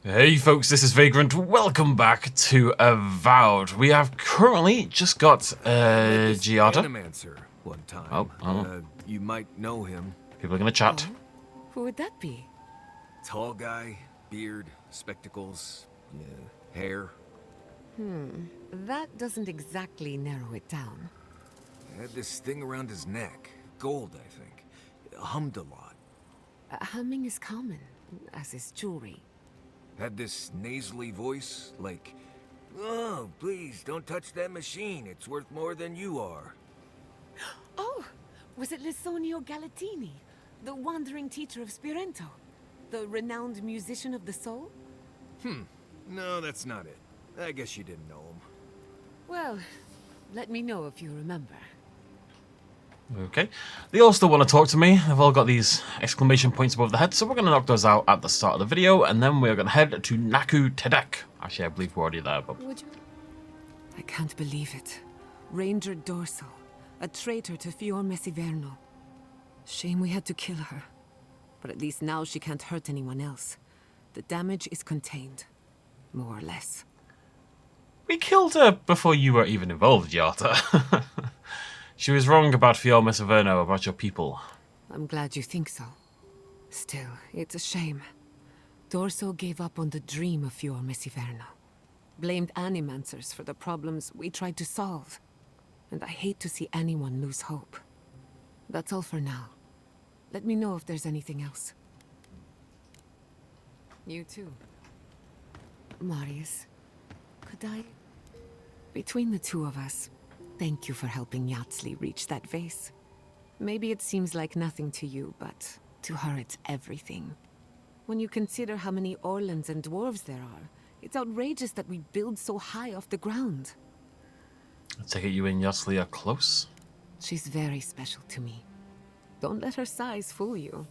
Hey folks, this is Vagrant. Welcome back to Avowed. We have currently just got Giada. Animancer one time. Oh. You might know him. People are gonna chat. Oh, who would that be? Tall guy, beard, spectacles, hair. That doesn't exactly narrow it down. Had this thing around his neck. Gold, I think. Hummed a lot. Humming is common, as is jewelry. Had this nasally voice, like, "Oh, please, don't touch that machine. It's worth more than you are." Oh, was it Lisonio Galatini, the wandering teacher of Spirento? The renowned musician of the soul? No, that's not it. I guess you didn't know him. Well, let me know if you remember. Okay. They all still want to talk to me. They've all got these exclamation points above their head, so we're going to knock those out at the start of the video, and then we're going to head to Naku Tedek. Actually, I believe we're already there, but... Would you? I can't believe it. Ranger Dorsal, a traitor to Fior Messiverno. Shame we had to kill her. But at least now she can't hurt anyone else. The damage is contained. More or less. We killed her before you were even involved, Yata. She was wrong about Fior Messiverno, about your people. I'm glad you think so. Still, it's a shame. Dorso gave up on the dream of Fior Messiverno. Blamed animancers for the problems we tried to solve. And I hate to see anyone lose hope. That's all for now. Let me know if there's anything else. You too. Marius, could I... Between the two of us, thank you for helping Yatsli reach that vase. Maybe it seems like nothing to you, but to her it's everything. When you consider how many Orlans and dwarves there are, it's outrageous that we build so high off the ground. I take it you and Yatsli are close? She's very special to me. Don't let her size fool you.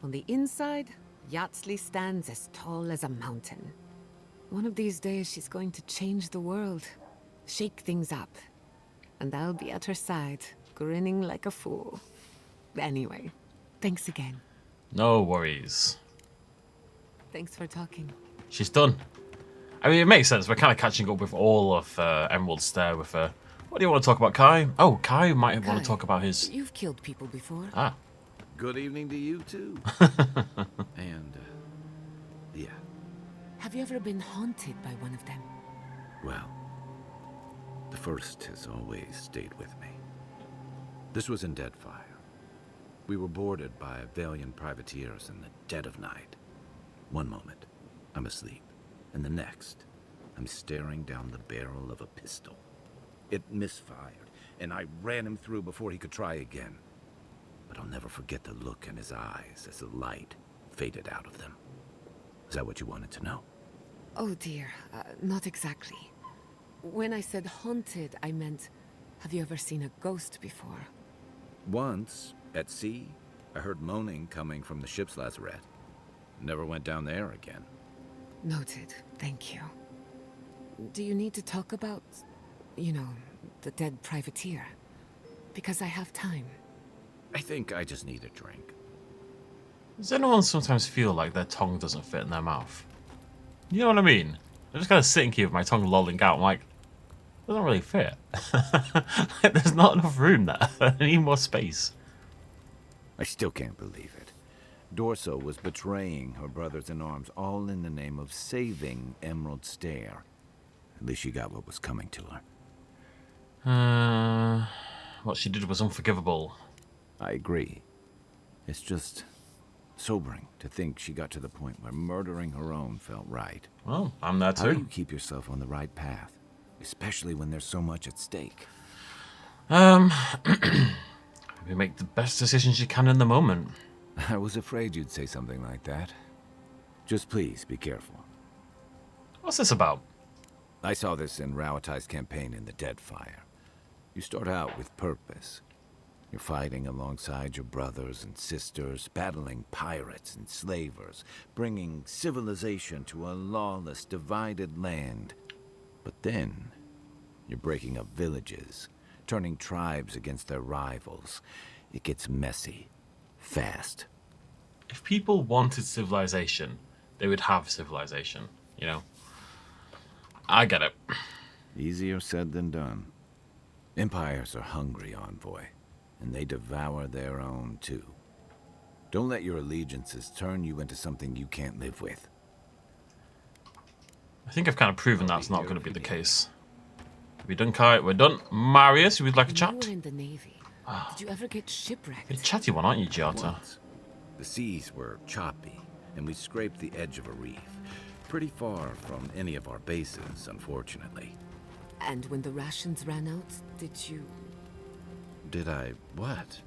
On the inside, Yatsli stands as tall as a mountain. One of these days she's going to change the world, shake things up. And I'll be at her side, grinning like a fool. Anyway, thanks again. No worries. Thanks for talking. She's done. I mean, it makes sense. We're kind of catching up with all of Emerald's Stair with her. What do you want to talk about, Kai? Oh, Kai might want to talk about his... You've killed people before. Ah. Good evening to you, too. And, yeah. Have you ever been haunted by one of them? Well, the first has always stayed with me. This was in Deadfire. We were boarded by valiant privateers in the dead of night. One moment, I'm asleep, and the next, I'm staring down the barrel of a pistol. It misfired, and I ran him through before he could try again. But I'll never forget the look in his eyes as the light faded out of them. Is that what you wanted to know? Oh dear, not exactly. When I said haunted, I meant, have you ever seen a ghost before? Once, at sea, I heard moaning coming from the ship's lazarette. Never went down there again. Noted, thank you. Do you need to talk about, you know, the dead privateer? Because I have time. I think I just need a drink. Does anyone sometimes feel like their tongue doesn't fit in their mouth? You know what I mean? I'm just kind of sitting here with my tongue lolling out. I'm like, it doesn't really fit. There's not enough room there. I need more space. I still can't believe it. Dorso was betraying her brothers-in-arms, all in the name of saving Emerald Stair. At least she got what was coming to her. What she did was unforgivable. I agree. It's just sobering to think she got to the point where murdering her own felt right. Well, I'm there too. How do you keep yourself on the right path? Especially when there's so much at stake. You make the best decisions you can in the moment. I was afraid you'd say something like that. Just please be careful. What's this about? I saw this in Rauatai's campaign in the Deadfire. You start out with purpose. You're fighting alongside your brothers and sisters, battling pirates and slavers, bringing civilization to a lawless, divided land. But then, you're breaking up villages, turning tribes against their rivals. It gets messy, fast. If people wanted civilization, they would have civilization, you know? I get it. Easier said than done. Empires are hungry, Envoy, and they devour their own, too. Don't let your allegiances turn you into something you can't live with. I think I've kind of proven that's not going to be the case. We're done, Kai. We're done. Marius, you would like a chat? You were in the Navy. Did you ever get shipwrecked? You're a chatty one, aren't you, Giata? Once, the seas were choppy, and we scraped the edge of a reef. Pretty far from any of our bases, unfortunately. And when the rations ran out, did you Did I what?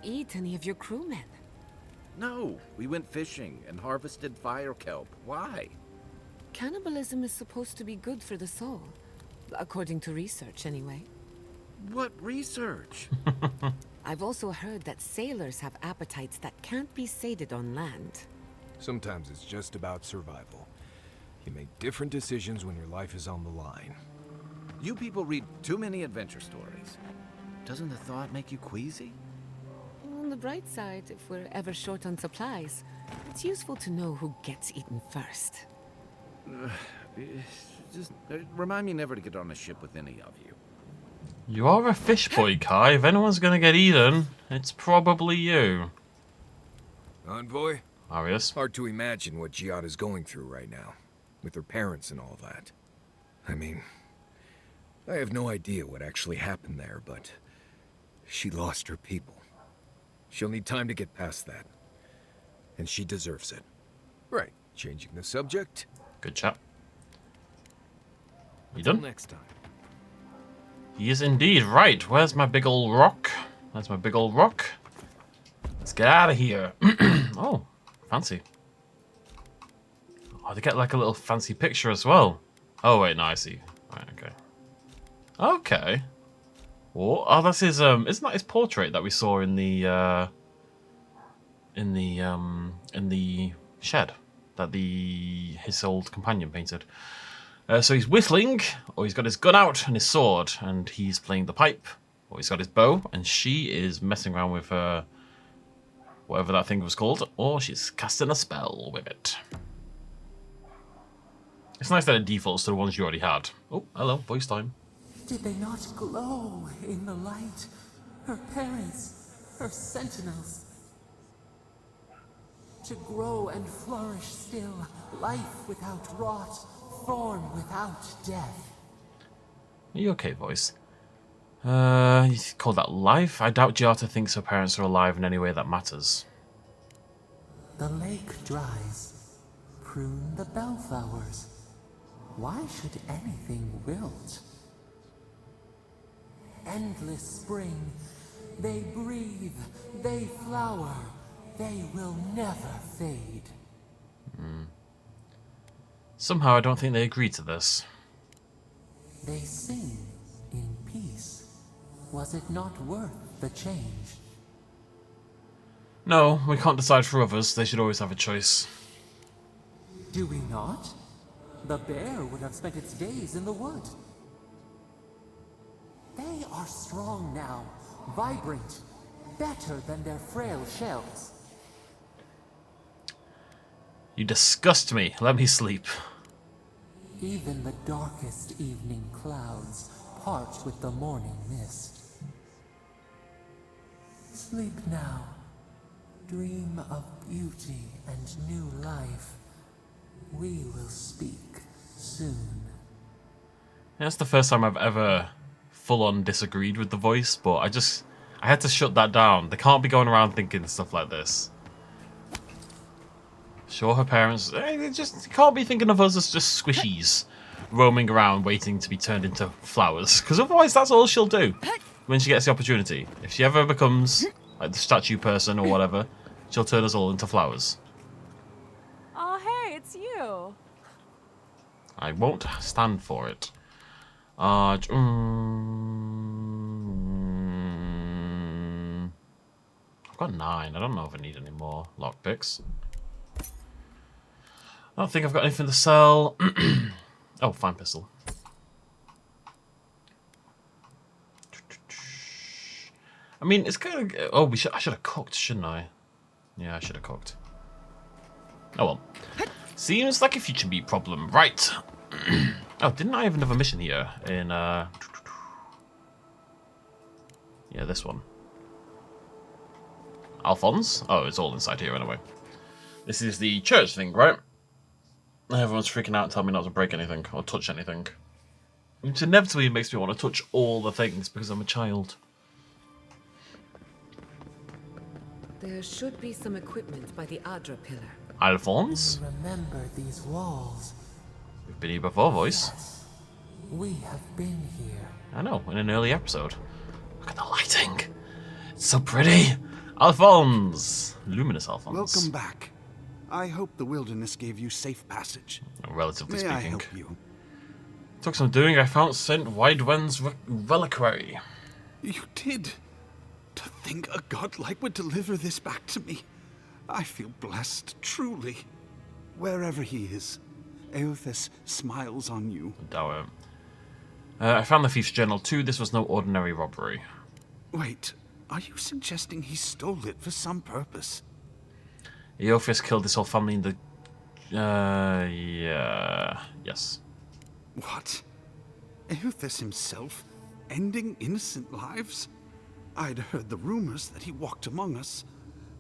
eat any of your crewmen? No, we went fishing and harvested fire kelp. Why? Cannibalism is supposed to be good for the soul. According to research, anyway. What research? I've also heard that sailors have appetites that can't be sated on land. Sometimes it's just about survival. You make different decisions when your life is on the line. You people read too many adventure stories. Doesn't the thought make you queasy? On the bright side, if we're ever short on supplies, it's useful to know who gets eaten first. Just remind me never to get on a ship with any of you. You are a fish boy, Kai. If anyone's going to get eaten, it's probably you. Envoy? Marius. Hard to imagine what Giada's going through right now, with her parents and all that. I mean, I have no idea what actually happened there, but she lost her people. She'll need time to get past that. And she deserves it. Right, changing the subject. Good chat. You Till done? next time. He is indeed. Right, where's my big old rock? There's my big old rock. Let's get out of here. Oh, fancy. Oh, they get like a little fancy picture as well. Oh, wait, no, I see. Right, okay. Okay. Oh, that's his, isn't that his portrait that we saw in the shed that his old companion painted? So he's whistling, or he's got his gun out and his sword, and he's playing the pipe, or he's got his bow, and she is messing around with whatever that thing was called, or she's casting a spell with it. It's nice that it defaults to the ones you already had. Oh, hello, voice time. Did they not glow in the light? Her parents, her sentinels. To grow and flourish still, life without rot, form without death. Are you okay, voice? You call that life? I doubt Giata thinks her parents are alive in any way that matters. The lake dries. Prune the bellflowers. Why should anything wilt? Endless spring. They breathe. They flower. They will never fade. Somehow I don't think they agreed to this. They sing in peace. Was it not worth the change? No, we can't decide for others. They should always have a choice. Do we not? The bear would have spent its days in the wood. They are strong now, vibrant, better than their frail shells. You disgust me. Let me sleep. Even the darkest evening clouds part with the morning mist. Sleep now. Dream of beauty and new life. We will speak soon. That's the first time I've ever full-on disagreed with the voice, but I had to shut that down. They can't be going around thinking stuff like this. Sure, her parents, they can't be thinking of us as just squishies roaming around waiting to be turned into flowers, because otherwise that's all she'll do when she gets the opportunity. If she ever becomes like the statue person or whatever, she'll turn us all into flowers. Oh, hey, it's you. I won't stand for it. I've got 9. I don't know if I need any more lockpicks. I don't think I've got anything to sell. Oh, fine pistol. I mean, it's kind of... Oh, I should have cooked, shouldn't I? Yeah, I should have cooked. Oh well. Seems like a future beat problem. Right. Oh, didn't I have another mission here in yeah, this one. Alphonse? Oh, it's all inside here anyway. This is the church thing, right? Everyone's freaking out and telling me not to break anything or touch anything. Which inevitably makes me want to touch all the things because I'm a child. There should be some equipment by the Aedyr pillar. Alphonse? Remember these walls. We've been here before, voice. Yes, we have been here. I know, in an early episode. Look at the lighting. It's so pretty. Alphonse. Luminous Alphonse. Welcome back. I hope the wilderness gave you safe passage. Relatively May I speaking. help you? Took some doing. I found St. Widwen's reliquary. You did. To think a godlike would deliver this back to me. I feel blessed, truly. Wherever he is, Eothas smiles on you. Doubt it. I found the thief's journal too. This was no ordinary robbery. Wait, are you suggesting he stole it for some purpose? Eothas killed this whole family in the... yeah... Yes. What? Eothas himself? Ending innocent lives? I'd heard the rumors that he walked among us,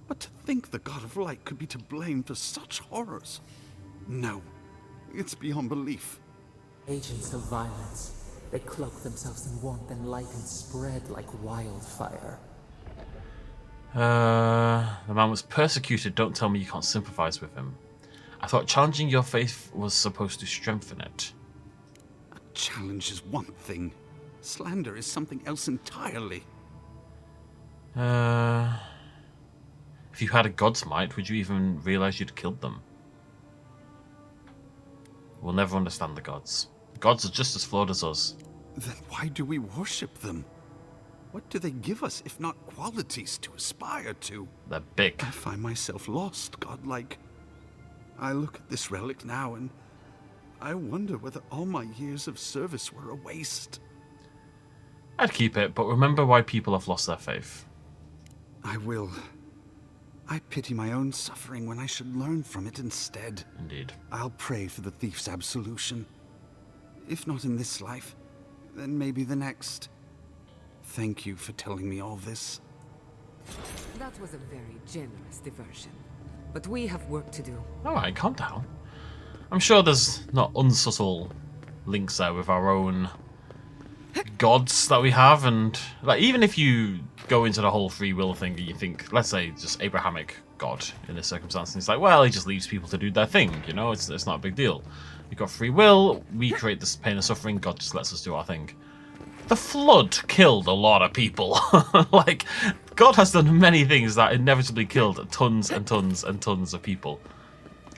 but to think the God of Light could be to blame for such horrors. No, it's beyond belief. Agents of violence. They cloak themselves in warmth and light and spread like wildfire. The man was persecuted. Don't tell me you can't sympathize with him. I thought challenging your faith was supposed to strengthen it. A challenge is one thing. Slander is something else entirely. If you had a god's might, would you even realize you'd killed them? We'll never understand the gods. Gods are just as flawed as us. Then why do we worship them? What do they give us if not qualities to aspire to? They're big. I find myself lost, godlike. I look at this relic now and I wonder whether all my years of service were a waste. I'd keep it, but remember why people have lost their faith. I will. I pity my own suffering when I should learn from it instead. Indeed. I'll pray for the thief's absolution. If not in this life, then maybe the next. Thank you for telling me all this. That was a very generous diversion. But we have work to do. Alright, calm down. I'm sure there's not unsubtle links there with our own gods that we have, and like even if you go into the whole free will thing and you think, let's say, just Abrahamic God in this circumstance, and it's like, well, he just leaves people to do their thing, you know, it's not a big deal. You've got free will, we create this pain and suffering, God just lets us do our thing. The flood killed a lot of people. Like, God has done many things that inevitably killed tons and tons and tons of people.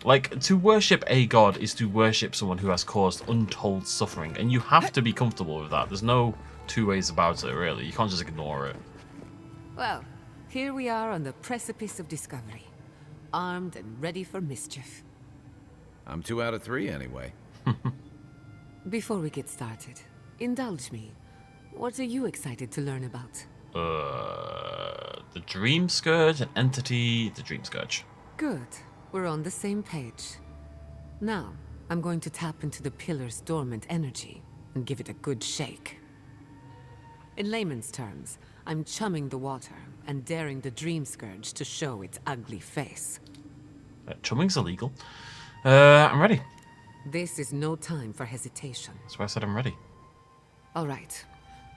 Like, to worship a god is to worship someone who has caused untold suffering, and you have to be comfortable with that. There's no two ways about it, really. You can't just ignore it. Well, here we are on the precipice of discovery. Armed and ready for mischief. I'm 2 out of 3 anyway. Before we get started, indulge me. What are you excited to learn about? The Dream Scourge, an entity, the Dream Scourge. Good. We're on the same page. Now, I'm going to tap into the pillar's dormant energy and give it a good shake. In layman's terms, I'm chumming the water and daring the Dream Scourge to show its ugly face. Chumming's illegal. I'm ready. This is no time for hesitation. That's why I said I'm ready. All right.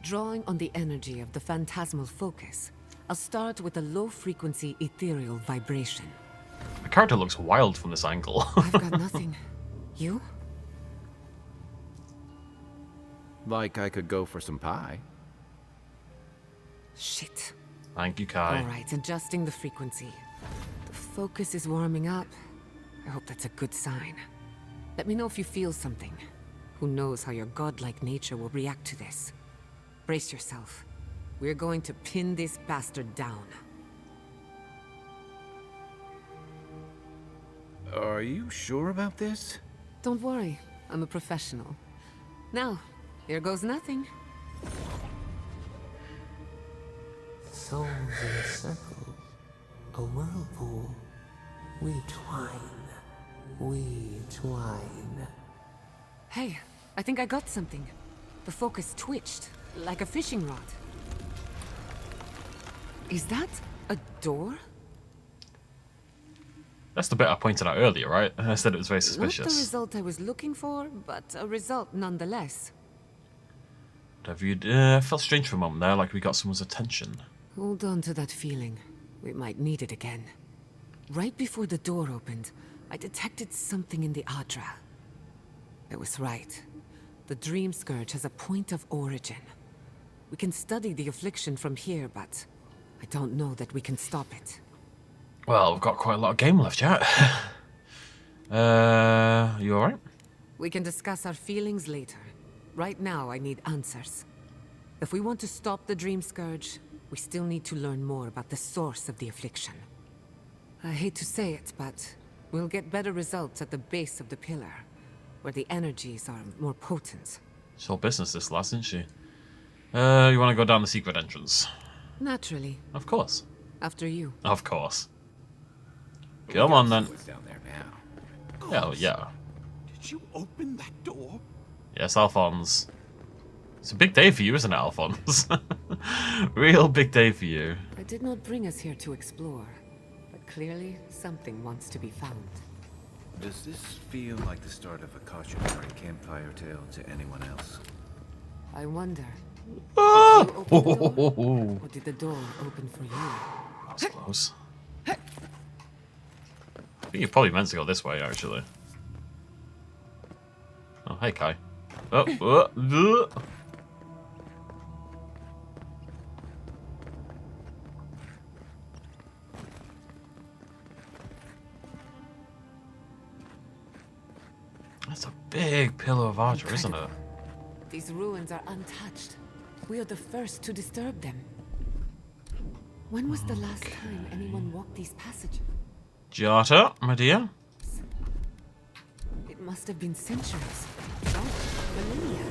Drawing on the energy of the phantasmal focus, I'll start with a low-frequency ethereal vibration. My character looks wild from this angle. I've got nothing. You? Like I could go for some pie. Shit. Thank you, Kai. All right, adjusting the frequency. The focus is warming up. I hope that's a good sign. Let me know if you feel something. Who knows how your godlike nature will react to this. Brace yourself. We're going to pin this bastard down. Are you sure about this? Don't worry, I'm a professional. Now, here goes nothing. Souls in a circle, a whirlpool, we twine. We twine. Hey, I think I got something. The focus twitched, like a fishing rod. Is that a door? That's the bit I pointed out earlier, right? I said it was very Not the suspicious. result I was looking for, but a result nonetheless. Have you felt strange for a moment there, like we got someone's attention? Hold on to that feeling. We might need it again. Right before the door opened, I detected something in the Aedyr. I was right. The Dream Scourge has a point of origin. We can study the affliction from here, but I don't know that we can stop it. Well, we've got quite a lot of game left yet. You alright? We can discuss our feelings later. Right now, I need answers. If we want to stop the Dream Scourge, we still need to learn more about the source of the affliction. I hate to say it, but we'll get better results at the base of the pillar, where the energies are more potent. It's all business this last, isn't she? You want to go down the secret entrance? Naturally. Of course. After you. Of course. Come on then. What's down there now? Yeah, yeah. Did you open that door? Yes, Alphonse. It's a big day for you, isn't it, Alphonse? Real big day for you. I did not bring us here to explore, but clearly something wants to be found. Does this feel like the start of a cautionary campfire tale to anyone else? I wonder, Ah! did you open the door, or did the door open for you? That was close. I think you probably meant to go this way, actually. Oh, hey, Kai. Oh. That's a big pillar of Aedyr, isn't it? These ruins are untouched. We are the first to disturb them. When was the last time anyone walked these passages? Giata, my dear. It must have been centuries. Oh, millennia.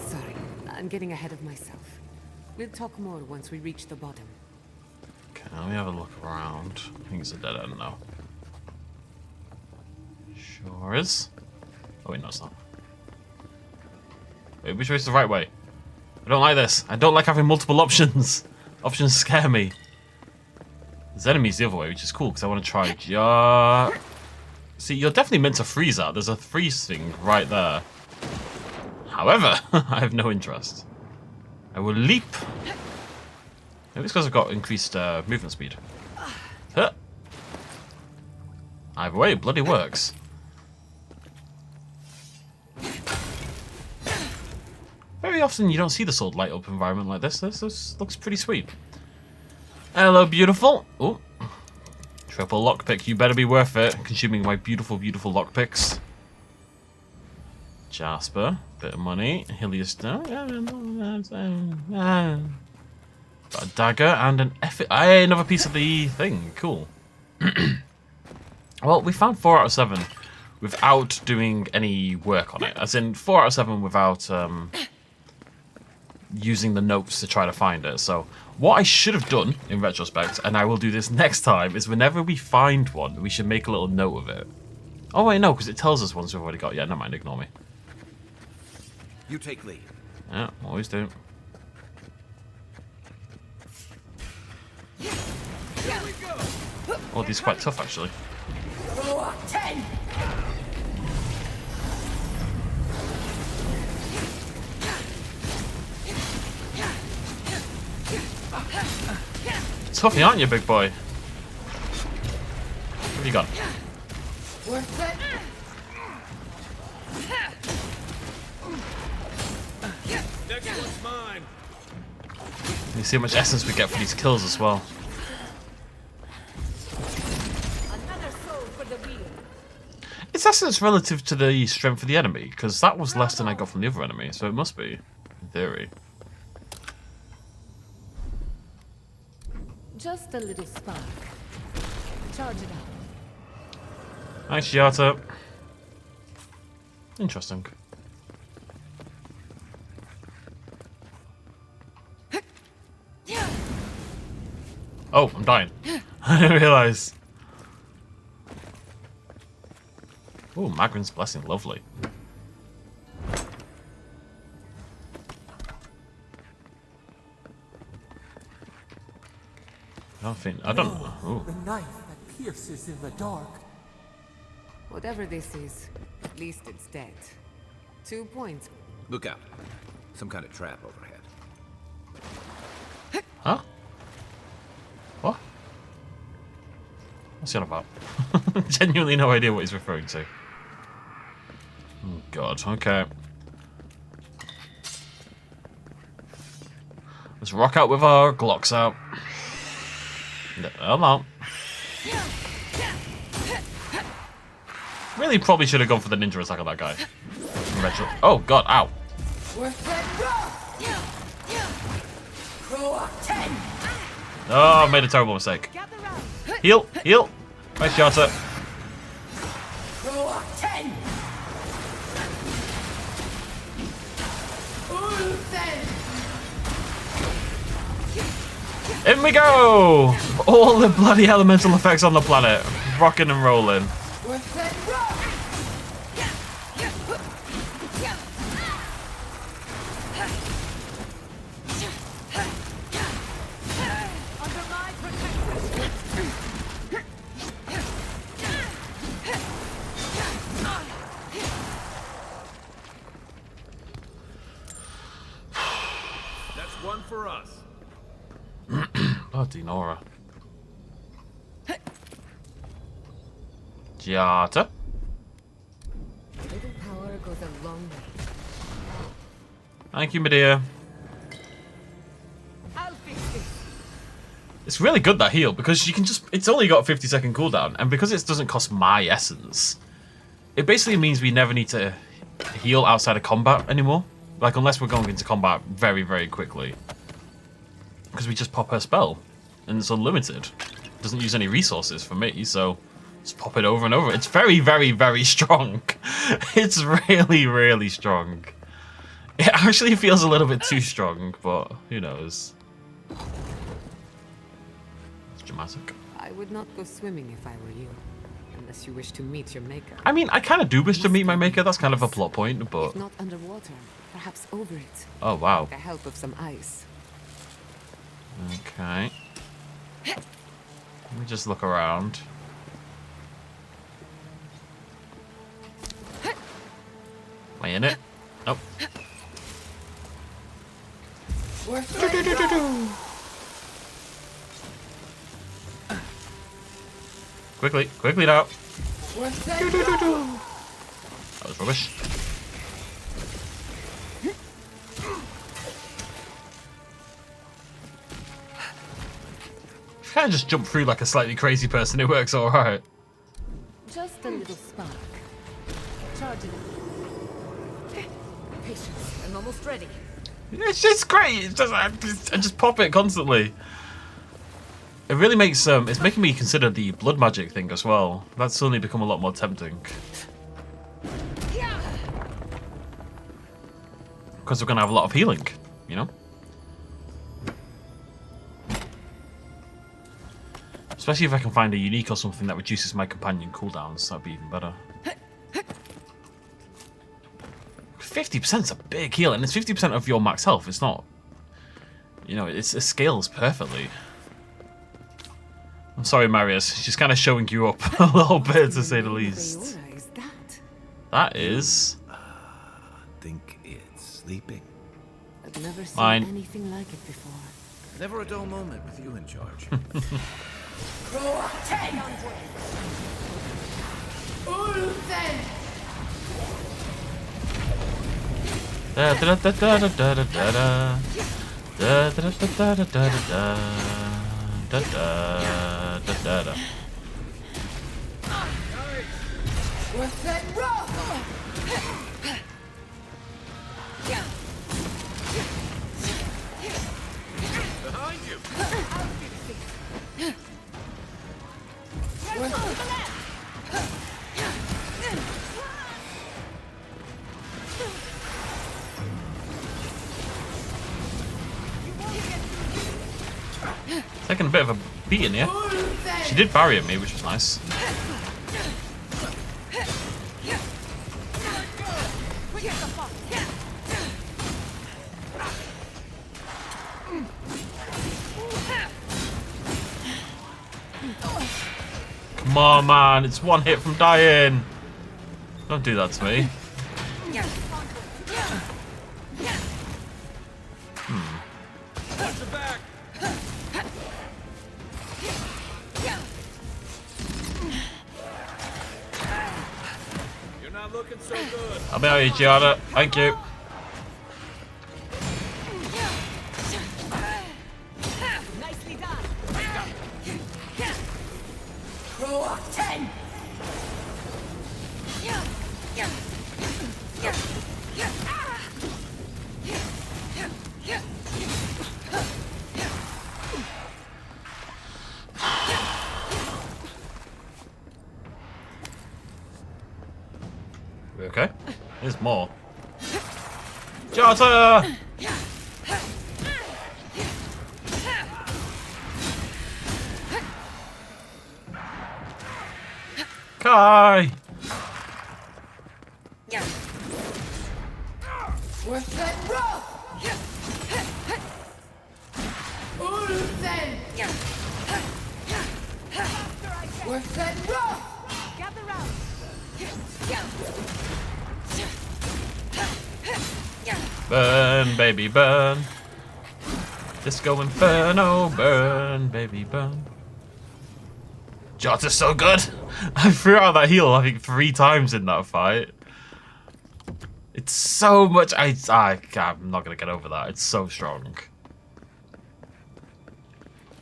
Sorry, I'm getting ahead of myself. We'll talk more once we reach the bottom. Okay, let me have a look around. I think it's a dead end now. Sure is. Oh wait, no it's not. Wait, which way is the right way? I don't like this. I don't like having multiple options. Options scare me. There's enemies the other way, which is cool because I want to try. See, you're definitely meant to freeze that. There's a freeze thing right there. However, I have no interest. I will leap. Maybe it's because I've got increased movement speed. Huh. Either way, it bloody works. Very often you don't see the sword light up environment like this. This looks pretty sweet. Hello, beautiful. Oh, triple lockpick. You better be worth it. Consuming my beautiful, beautiful lockpicks. Jasper, bit of money. Helios, got a dagger and an Hey, another piece of the thing. Cool. Well, we found 4 out of 7 without doing any work on it. As in, 4 out of 7 without using the notes to try to find it. So what I should have done in retrospect, and I will do this next time, is whenever we find one, we should make a little note of it. Oh wait, no, because it tells us ones we've already got. Yeah, never mind, ignore me. You take lead. Yeah, always do. Oh, these are quite tough actually. Toughy, aren't you, big boy? What have you got? Next one's mine. You see how much essence we get for these kills as well. Another soul for the wheel. Is essence relative to the strength of the enemy? Because that was less than I got from the other enemy, so it must be, in theory. Just a little spark. Charge it up. Thanks, Giata. Interesting. Oh, I'm dying. I didn't realise. Oh, Magrin's Blessing, lovely. I don't know. Ooh. The knife that pierces in the dark. Whatever this is, at least it's dead. 2 points. Look out. Some kind of trap overhead. Huh? What? What's he on about? Genuinely no idea what he's referring to. Oh god, okay. Let's rock out with our Glocks out. Hello. Really probably should have gone for the ninja attack on that guy. Oh god, ow. Oh, I made a terrible mistake. Heal, heal. Nice shot. In we go! All the bloody elemental effects on the planet. Rocking and rolling. That's one for us. Bloody Nora. Giata. Little power goes a long way. Thank you, my dear. I'll fix this. It's really good, that heal, because you can just... It's only got a 50-second cooldown, and because it doesn't cost my essence, it basically means we never need to heal outside of combat anymore. Like, unless we're going into combat very, very quickly. Because we just pop her spell, and it's unlimited. It doesn't use any resources for me, so just pop it over and over. It's very, very, very strong. It's really, really strong. It actually feels a little bit too strong, but who knows. It's dramatic. I would not go swimming if I were you. Unless you wish to meet your maker. I mean, I kind of do wish to meet my maker. That's kind of a plot point, but... If not underwater, perhaps over it. Oh, wow. With the help of some ice. Okay. Let me just look around. Am I in it? Nope. Quickly, quickly now. That was rubbish. Kind of just jump through like a slightly crazy person. It works all right. Just a little spark. Charge it up. Patience. I'm almost ready. It's just great. It's just, I just pop it constantly. It really makes it's making me consider the blood magic thing as well. That's suddenly become a lot more tempting. Because we're gonna have a lot of healing, you know. Especially if I can find a unique or something that reduces my companion cooldowns, that'd be even better. 50% is a big heal, and it's 50% of your max health. It's not, you know, it scales perfectly. I'm sorry, Marius. She's kind of showing you up a little bit, to say the least. Eora is that? That is... I think it's sleeping. I've never seen Mine. anything like it before. Never a dull moment with you in charge. Da da da da da da da da da da da da da da da da da da. Behind you! Taking a bit of a beating here. She did barrier me, which was nice. Come on, man. It's one hit from dying. Don't do that to me. You're not looking so good. I'll be out here, Giada. Thank you. Nicely done. We okay? There's more. Giada! Kai! Gather round. Burn, baby, burn. Disco Inferno, burn, baby, burn. Giada's so good! I threw out that heal, I think, 3 times in that fight. It's so much. I'm not gonna get over that. It's so strong.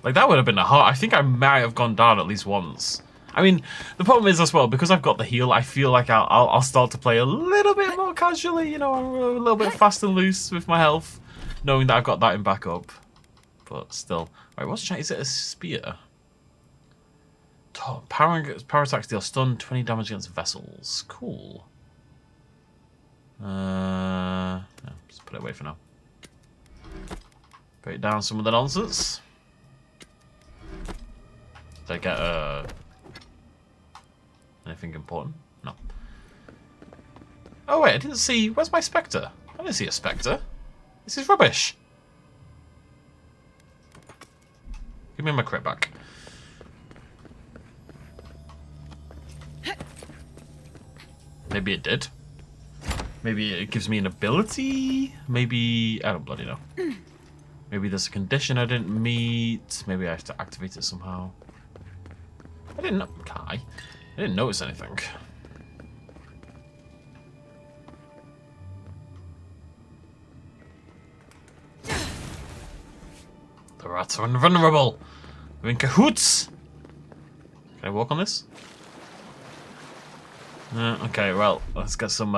Like, that would have been a hard. I think I might have gone down at least once. I mean, the problem is as well, because I've got the heal, I feel like I'll start to play a little bit more casually. You know, I'm a little bit fast and loose with my health, knowing that I've got that in backup. But still, right. What's is it a spear? Power attacks deal stun 20 damage against vessels. Cool. Yeah, just put it away for now. Break down some of the nonsense. Did I get anything important? No. Oh wait, I didn't see. Where's my spectre? I didn't see a spectre. This is rubbish. Give me my crit back. Maybe it did. Maybe it gives me an ability. Maybe I don't bloody know. Maybe there's a condition I didn't meet. Maybe I have to activate it somehow. I didn't know. Kai. I didn't notice anything. The rats are invulnerable. We're in cahoots. Can I walk on this? Okay, well, let's get some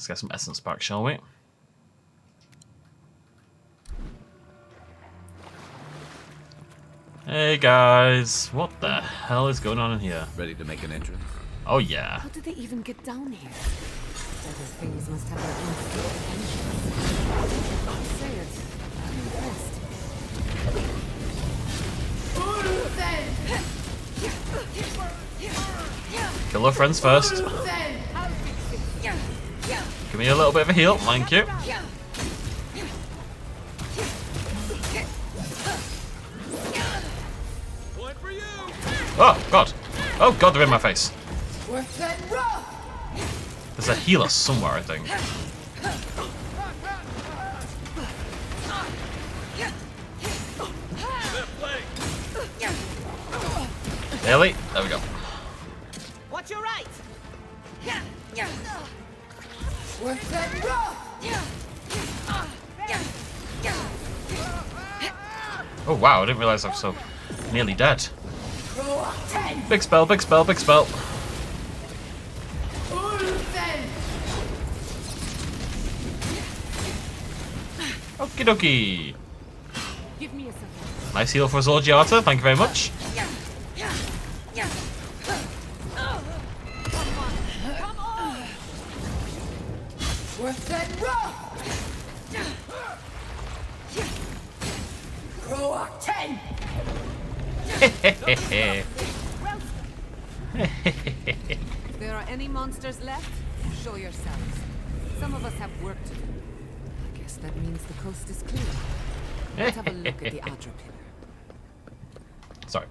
essence back, shall we? Hey guys, what the hell is going on in here? Ready to make an entrance? Oh yeah. How did they even get down here? Other things must have their own secret engines. Say it. I'm impressed. Kill our friends first. Give me a little bit of a heal, thank you. Oh god. Oh god, they're in my face. There's a healer somewhere, I think. Really? There we go. Watch your right. Oh wow, I didn't realize I was so nearly dead. Big spell, big spell, big spell. Okie dokie. Give me a second. Nice heal for us all, Giata. Thank you very much. If there are any monsters left, show yourselves. Some of us have work to do. I guess that means the coast is clear. Let's have a look at the Aedyr pillar. Sorry.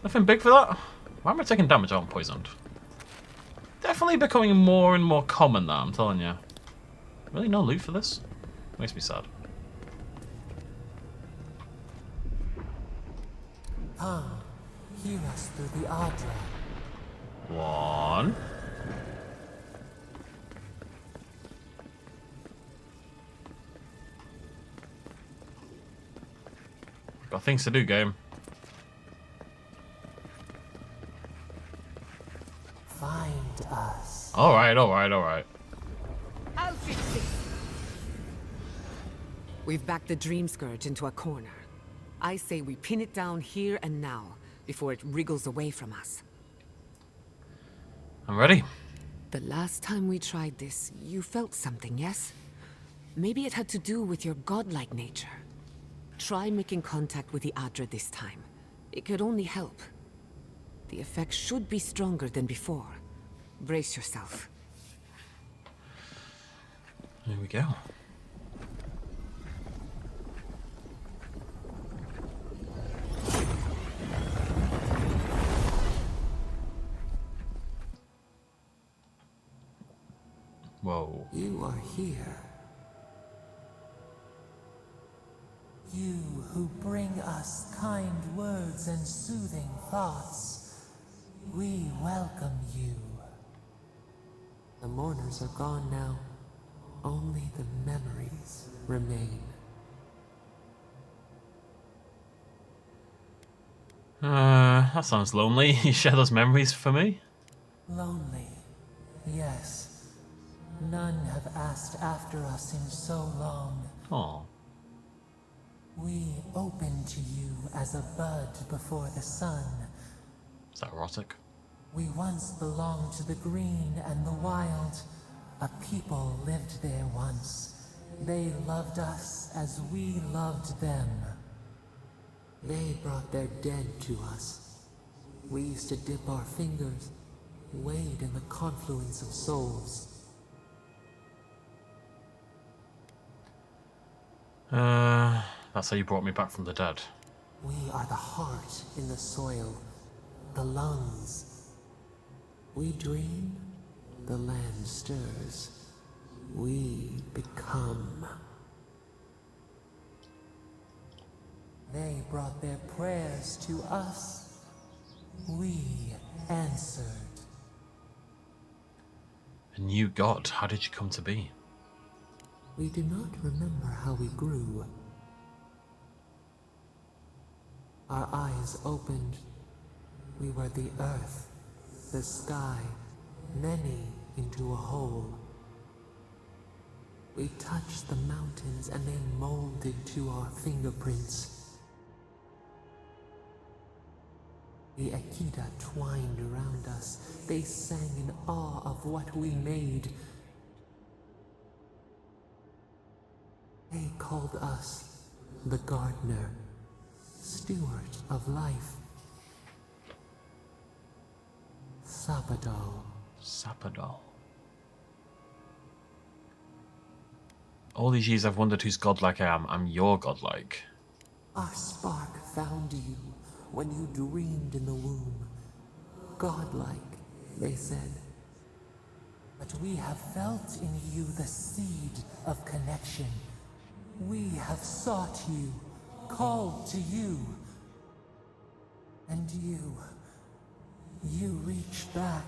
Nothing big for that? Why am I taking damage while I'm poisoned? Definitely becoming more and more common now, I'm telling you. Really no loot for this? Makes me sad. Come, hear us through the Aedyr. One. Got things to do, game. Find us. Alright, alright, alright. I'll fix it. We've backed the Dream Scourge into a corner. I say we pin it down here and now, before it wriggles away from us. I'm ready. The last time we tried this, you felt something, yes? Maybe it had to do with your godlike nature. Try making contact with the Aedyr this time. It could only help. The effect should be stronger than before. Brace yourself. Here we go. Whoa. You are here. You who bring us kind words and soothing thoughts. We welcome you. The mourners are gone now. Only the memories remain. That sounds lonely. You share those memories for me? Lonely, yes. None have asked after us in so long. Oh. We open to you as a bud before the sun. Is that erotic? We once belonged to the green and the wild. A people lived there once. They loved us as we loved them. They brought their dead to us. We used to dip our fingers, wade in the confluence of souls. That's how you brought me back from the dead. We are the heart in the soil, the lungs. We dream, the land stirs. We become. They brought their prayers to us. We answered. A new god. How did you come to be? We do not remember how we grew. Our eyes opened. We were the earth, the sky, many into a whole. We touched the mountains and they molded to our fingerprints. The Aedyr twined around us. They sang in awe of what we made. They called us the gardener, steward of life. SAPADAL. SAPADAL. All these years I've wondered whose godlike I am. I'm your godlike. Our spark found you when you dreamed in the womb. Godlike, they said. But we have felt in you the seed of connection. We have sought you, called to you. And you reached back.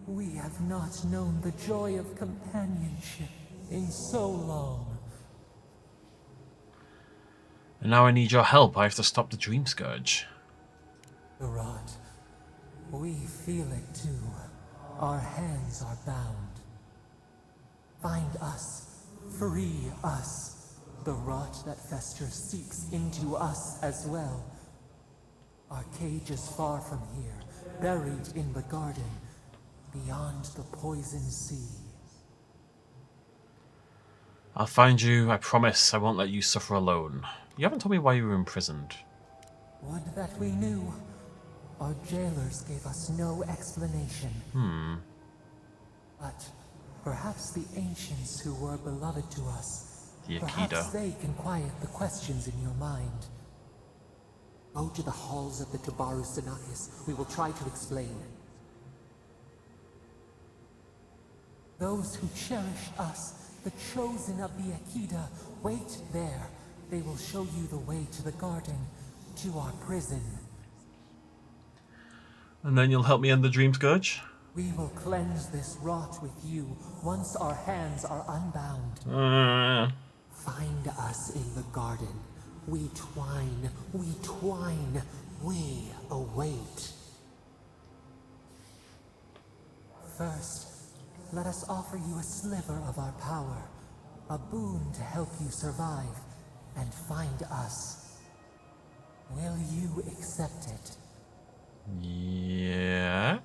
We have not known the joy of companionship in so long. And now I need your help. I have to stop the Dream Scourge. Rot, we feel it too. Our hands are bound. Find us. Free us. The rot that festers seeps into us as well. Our cage is far from here, buried in the garden, beyond the poison sea. I'll find you. I promise I won't let you suffer alone. You haven't told me why you were imprisoned. Would that we knew. Our jailers gave us no explanation. But Perhaps the ancients who were beloved to us. The Perhaps Aedyr. they can quiet the questions in your mind. Go to the halls of the Tabaru Sinakis. We will try to explain. Those who cherish us, the chosen of the Aedyr, wait there. They will show you the way to the garden, to our prison. And then you'll help me end the Dream Scourge? We will cleanse this rot with you once our hands are unbound. Find us in the garden. We twine, we await. First, let us offer you a sliver of our power, a boon to help you survive and find us. Will you accept it? Yeah.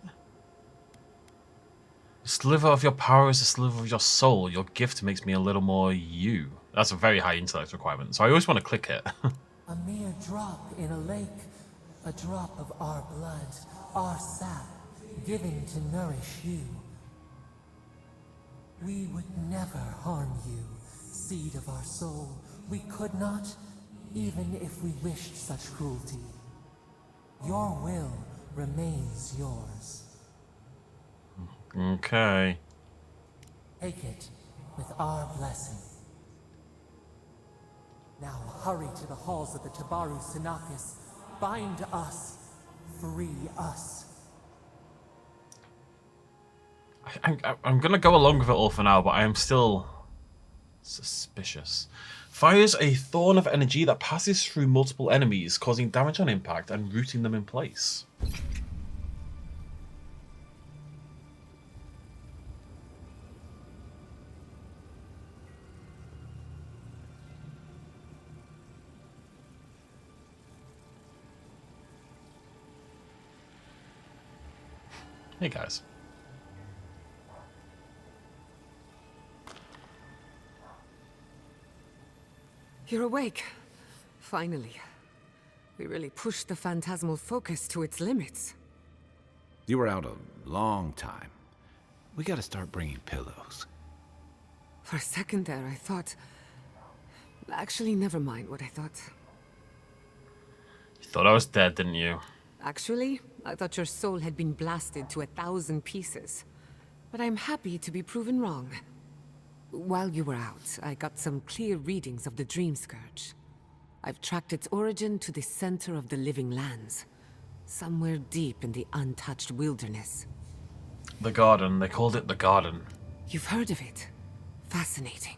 A sliver of your power is a sliver of your soul. Your gift makes me a little more you. That's a very high intellect requirement, so I always want to click it. A mere drop in a lake, a drop of our blood, our sap, given to nourish you. We would never harm you, seed of our soul. We could not, even if we wished such cruelty. Your will remains yours. Okay. Take it with our blessing. Now hurry to the halls of the Tabaru Sinakis. Bind us. Free us. I'm gonna go along with it all for now, but I am still suspicious. Fires a thorn of energy that passes through multiple enemies, causing damage on impact and rooting them in place. Hey guys. You're awake. Finally. We really pushed the phantasmal focus to its limits. You were out a long time. We gotta start bringing pillows. For a second there, I thought... Actually, never mind what I thought. You thought I was dead, didn't you? Actually, I thought your soul had been blasted to 1,000 pieces. But I'm happy to be proven wrong. While you were out, I got some clear readings of the Dream Scourge. I've tracked its origin to the center of the living lands. Somewhere deep in the untouched wilderness. The garden. They called it the garden. You've heard of it. Fascinating.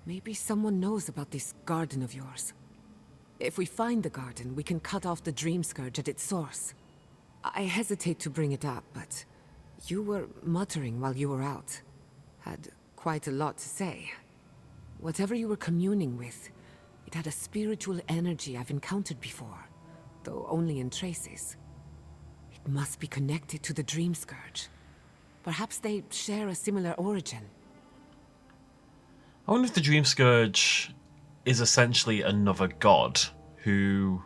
Maybe someone knows about this garden of yours. If we find the garden, we can cut off the Dream Scourge at its source. I hesitate to bring it up, but you were muttering while you were out. Had quite a lot to say. Whatever you were communing with, it had a spiritual energy I've encountered before, though only in traces. It must be connected to the Dream Scourge. Perhaps they share a similar origin. I wonder if the Dream Scourge is essentially another god who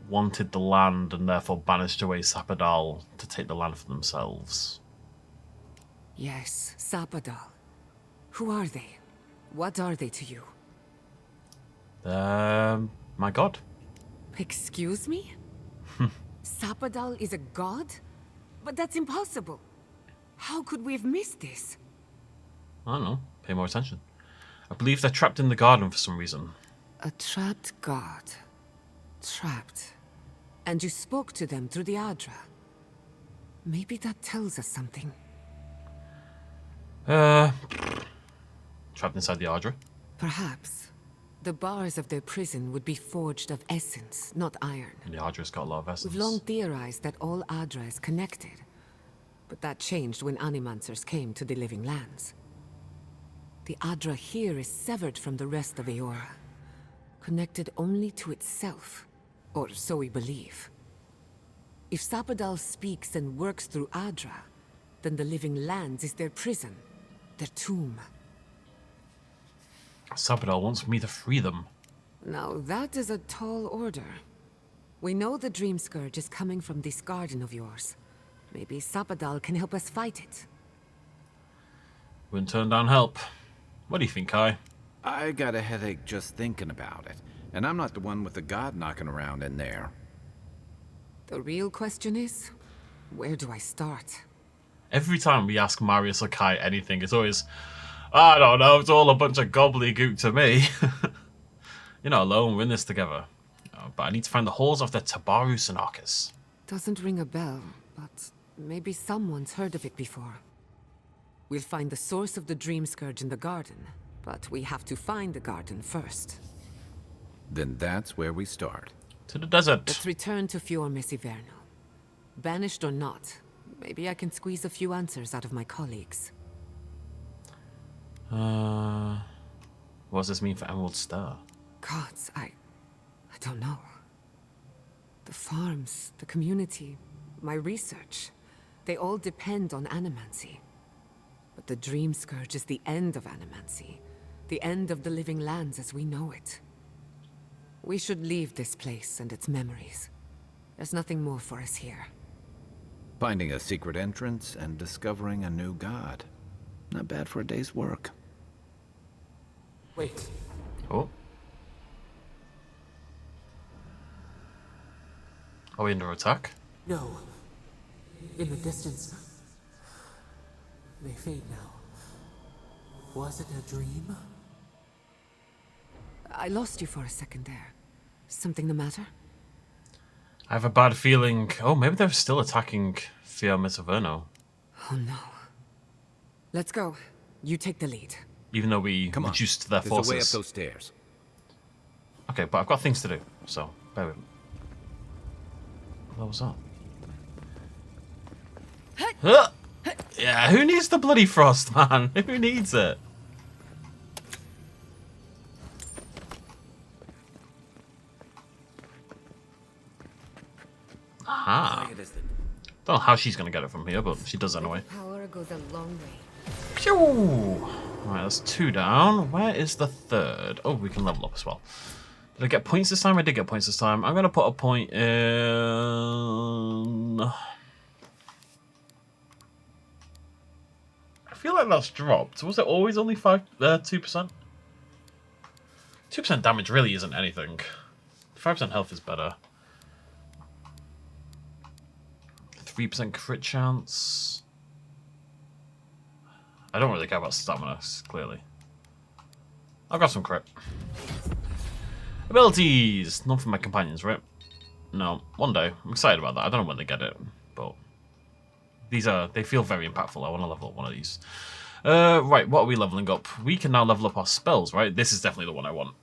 wanted the land and therefore banished away SAPADAL to take the land for themselves. Yes, SAPADAL. Who are they? What are they to you? My god. Excuse me? SAPADAL is a god? But that's impossible. How could we have missed this? I don't know. Pay more attention. I believe they're trapped in the garden for some reason. A trapped god. Trapped. And you spoke to them through the Aedyr. Maybe that tells us something. Trapped inside the Aedyr. Perhaps. The bars of their prison would be forged of essence, not iron. And the Aedyr's got a lot of essence. We've long theorized that all Aedyr is connected. But that changed when Animancers came to the living lands. The Aedyr here is severed from the rest of Eora. Connected only to itself. Or so we believe. If SAPADAL speaks and works through Aedyr, then the living lands is their prison. Their tomb. SAPADAL wants me to free them. Now that is a tall order. We know the Dream Scourge is coming from this garden of yours. Maybe SAPADAL can help us fight it. Wouldn't turn down help. What do you think, Kai? I got a headache just thinking about it. And I'm not the one with the god knocking around in there. The real question is, where do I start? Every time we ask Marius or Kai anything, it's always, I don't know, it's all a bunch of gobbledygook to me. You're not alone, we're in this together. But I need to find the halls of the Tabaru Sanarkis. Doesn't ring a bell, but maybe someone's heard of it before. We'll find the source of the Dream Scourge in the garden, but we have to find the garden first. Then that's where we start. To the desert. Let's return to Fior Messiverno. Banished or not, maybe I can squeeze a few answers out of my colleagues. What does this mean for Emerald Star? Gods, I don't know. The farms, the community, my research, they all depend on animancy. But the Dream Scourge is the end of animancy, the end of the living lands as we know it. We should leave this place and its memories. There's nothing more for us here. Finding a secret entrance and discovering a new god. Not bad for a day's work. Wait. Oh. Are we under attack? No. In the distance. They fade now. Was it a dream? I lost you for a second there. Something the matter? I have a bad feeling. Oh, maybe they're still attacking Fior Messiverno. Oh no. Let's go. You take the lead. Even though we Come on. reduced their There's forces. a way up those stairs. Okay, but I've got things to do, so bear with me. What was that? Huh! Yeah, who needs the bloody frost, man? Who needs it? Aha. Don't know how she's gonna get it from here, but she does anyway. Power goes a long way. Pew! Right, that's 2 down. Where is the 3rd? Oh, we can level up as well. Did I get points this time? I did get points this time. I'm going to put a point in... I feel like that's dropped. Was it always only 2%? 2% damage really isn't anything. 5% health is better. 3% crit chance. I don't really care about stamina, clearly. I've got some crit. Abilities! None for my companions, right? No, one day. I'm excited about that. I don't know when they get it, but they feel very impactful. I want to level up one of these. Right, what are we leveling up? We can now level up our spells, right? This is definitely the one I want.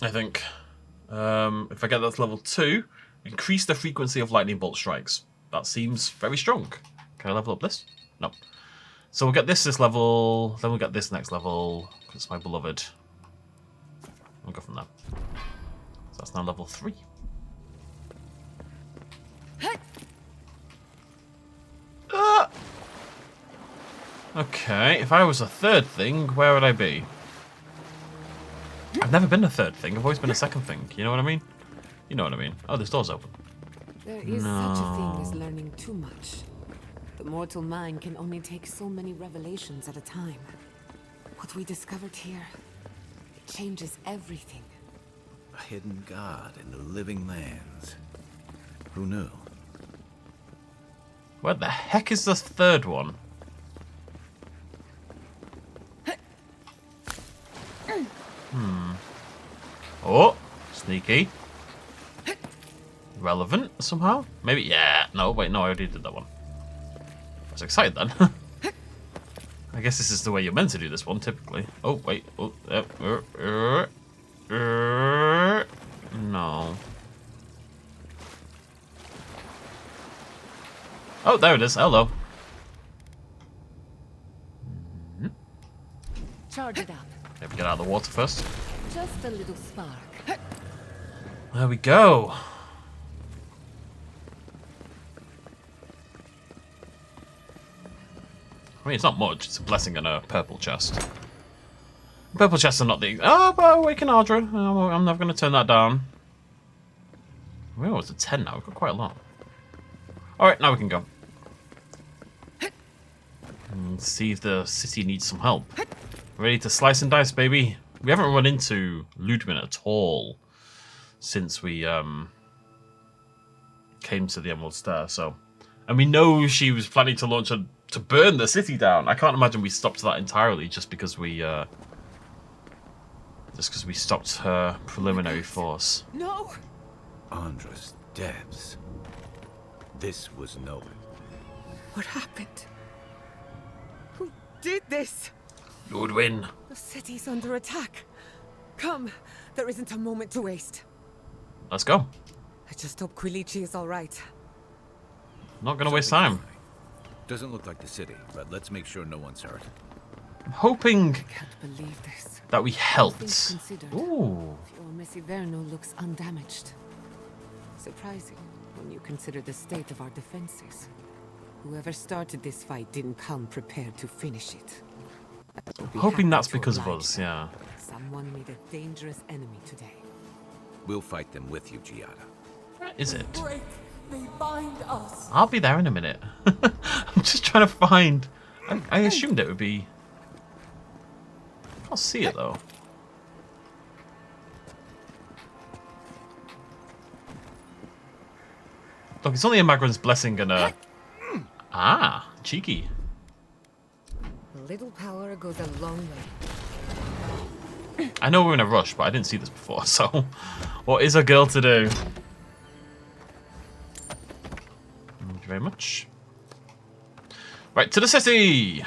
I think. If I get that to level 2, increase the frequency of lightning bolt strikes. That seems very strong. Can I level up this? No. So we'll get this level, then we'll get this next level, because it's my beloved. We'll go from there. So that's now level 3. Okay, if I was a 3rd thing, where would I be? I've never been a 3rd thing, I've always been a 2nd thing, you know what I mean? You know what I mean. Oh, this door's open. There is such a thing as learning too much. The mortal mind can only take so many revelations at a time. What we discovered here, it changes everything. A hidden god in the living lands. Who knew? Where the heck is the 3rd one? Oh, sneaky. Relevant somehow? Maybe, yeah. No, wait, no, I already did that one. I was excited then. I guess this is the way you're meant to do this one, typically. Oh, wait. Oh, no. Oh, there it is. Hello. Charge it up. Let me get out of the water first. Just a little spark. There we go. I mean, it's not much. It's a blessing and a purple chest. Purple chests are not the... Oh, but Awaken Aedyr. Oh, I'm never going to turn that down. We're almost at 10 now. We've got quite a lot. Alright, now we can go. and see if the city needs some help. Ready to slice and dice, baby. We haven't run into Ludwig at all since we came to the Emerald Stair, so... And we know she was planning to launch to burn the city down. I can't imagine we stopped that entirely just because we stopped her preliminary force. No! Andra's depths. This was no... What happened? Who did this? Ludwig. The city's under attack. Come, there isn't a moment to waste. Let's go. I just hope Quilichi is all right. Not gonna waste time. Doesn't look like the city, but let's make sure no one's hurt. I'm hoping I can't believe this. that we Things helped. considered, Ooh. Your Missy Verno looks undamaged. Surprising when you consider the state of our defenses. Whoever started this fight didn't come prepared to finish it. Hoping that's because of us, yeah. Someone made a dangerous enemy today. We'll fight them with you, Giada. Where is it? Break! They bind us! I'll be there in a minute. I'm just trying to find... I assumed it would be... I can't see it, though. Look, it's only a Magran's blessing and a... Ah, cheeky. A little power goes a long way. I know we're in a rush, but I didn't see this before, so... What is a girl to do? Thank you very much. Right, to the city!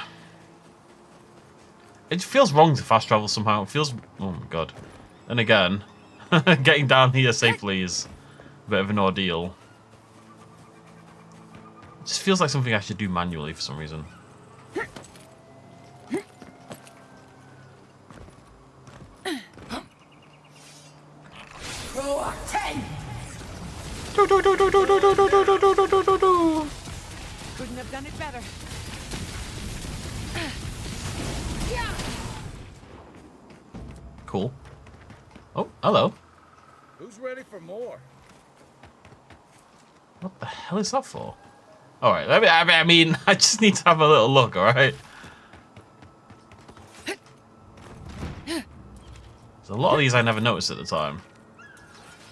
It feels wrong to fast travel somehow. It feels... Oh my god. And again, getting down here safely is a bit of an ordeal. It just feels like something I should do manually for some reason. Couldn't have done it better. Cool. Oh, hello. Who's ready for more? What the hell is that for? Alright, I mean, I just need to have a little look, alright? There's a lot of these I never noticed at the time.